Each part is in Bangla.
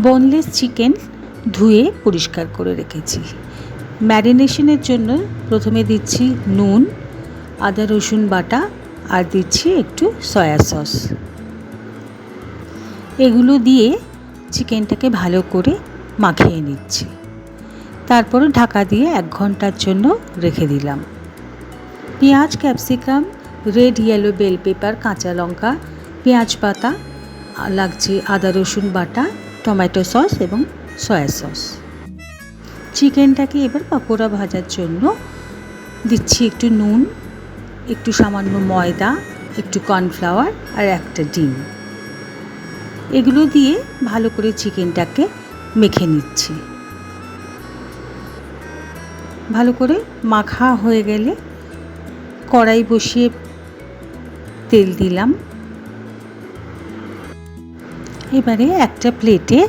বোনলেস চিকেন ধুয়ে পরিষ্কার করে রেখেছি। ম্যারিনেশনের জন্য প্রথমে দিচ্ছি নুন, আদা রসুন বাটা আর দিচ্ছি একটু সয়া সস। এগুলো দিয়ে চিকেনটাকে ভালো করে মাখিয়ে নিচ্ছি। তারপরে ঢাকা দিয়ে 1 ঘন্টার জন্য রেখে দিলাম। পেঁয়াজ, capsicum, red yellow bell pepper, কাঁচা লঙ্কা, পেঁয়াজ পাতা লাগছে, আদা রসুন বাটা, টমেটো সস এবং সয়া সস। চিকেনটাকে এবার পকোড়া ভাজার জন্য দিচ্ছি একটু নুন, একটু সামান্য ময়দা, একটু কর্নফ্লাওয়ার আর একটা ডিম। এগুলো দিয়ে ভালো করে চিকেনটাকে মেখে নিচ্ছি। ভালো করে মাখা হয়ে গেলে কড়াই বসিয়ে তেল দিলাম। এবারে একটা প্লেটে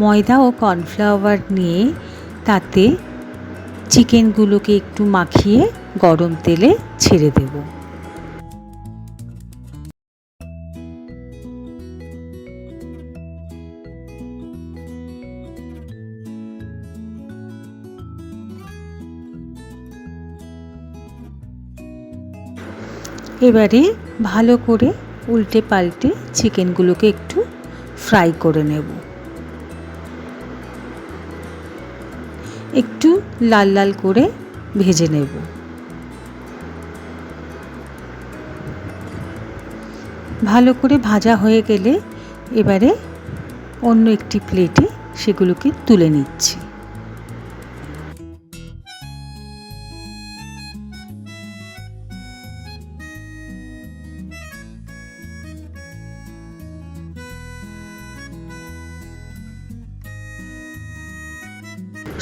ময়দা ও কর্নফ্লাওয়ার নিয়ে তাতে চিকেনগুলোকে একটু মাখিয়ে গরম তেলে ছেড়ে দেব। এবারে ভালো করে উল্টে পাল্টে চিকেনগুলোকে একটু ফ্রাই করে নেব। একটু লাল লাল করে ভেজে নেব। ভালো করে ভাজা হয়ে গেলে এবারে অন্য একটি প্লেটে সেগুলোকে তুলে নিচ্ছি।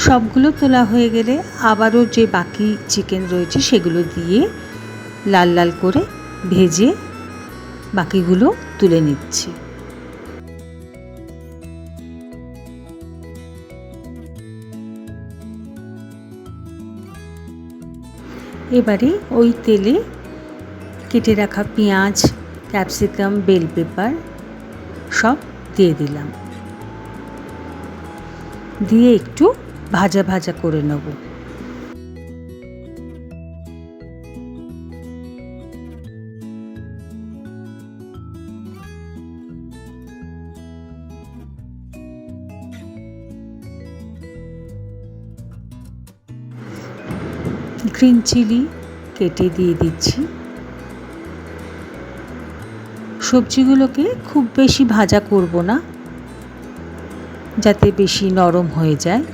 সবগুলো তোলা হয়ে গেলে আবারও যে বাকি চিকেন রয়েছে সেগুলো দিয়ে লাল লাল করে ভেজে বাকিগুলো তুলে নিচ্ছি। এবারে ওই তেলে কেটে রাখা পেঁয়াজ, ক্যাপসিকাম, বেল পেপার সব দিয়ে দিলাম। দিয়ে একটু ভাজা ভাজা করে নেব। গ্রিন চিলি কেটে দিয়ে দিচ্ছি। সবজিগুলোকে খুব বেশি ভাজা করব না, যাতে বেশি নরম হয়ে যায়।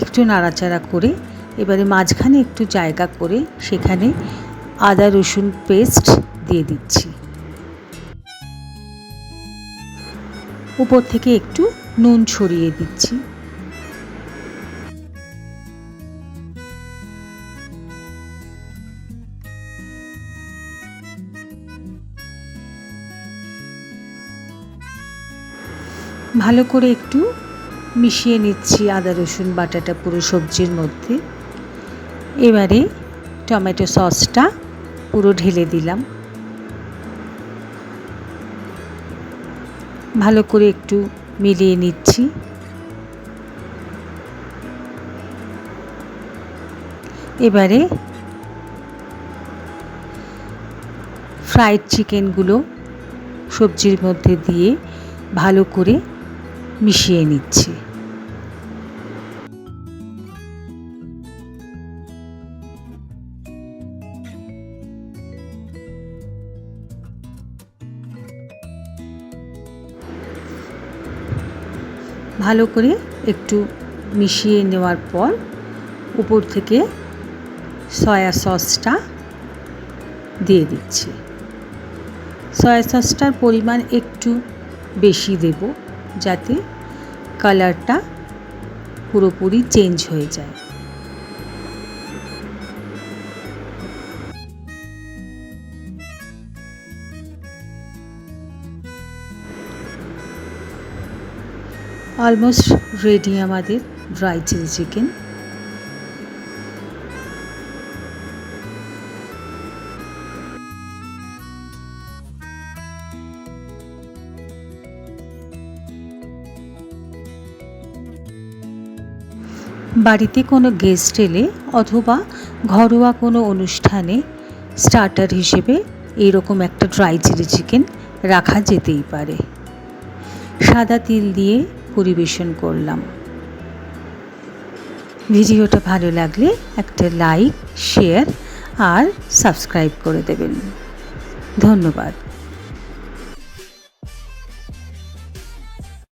একটু নাড়াচাড়া করে এবারে মাঝখানে একটু জায়গা করে সেখানে আদা রসুন পেস্ট দিয়ে দিচ্ছি। উপর থেকে একটু নুন ছড়িয়ে দিচ্ছি। ভালো করে একটু মিশিয়ে নিচ্ছি আদা রসুন বাটাটা পুরো সবজির মধ্যে। এবারে টমেটো সসটা পুরো ঢেলে দিলাম। ভালো করে একটু মিলিয়ে নিচ্ছি। এবারে ফ্রাইড চিকেনগুলো সবজির মধ্যে দিয়ে ভালো করে মিশিয়ে নিচ্ছি। ভালো করে একটু মিশিয়ে নেওয়ার পর উপর থেকে সয়া সসটা দিয়ে দিচ্ছি। সয়া সসটার পরিমাণ একটু বেশি দেব, যাতে কালারটা পুরোপুরি চেঞ্জ হয়ে যায়। অলমোস্ট রেডি আমাদের ড্রাই চিলি চিকেন। বাড়িতে কোনো গেস্ট এলে অথবা ঘরোয়া কোনো অনুষ্ঠানে স্টার্টার হিসেবে এইরকম একটা ড্রাই চিলি চিকেন রাখা যেতেই পারে। সাদা তিল দিয়ে পরিবেশন করলাম। ভিডিওটা ভালো লাগলে একটা লাইক, শেয়ার আর সাবস্ক্রাইব করে দেবেন। ধন্যবাদ।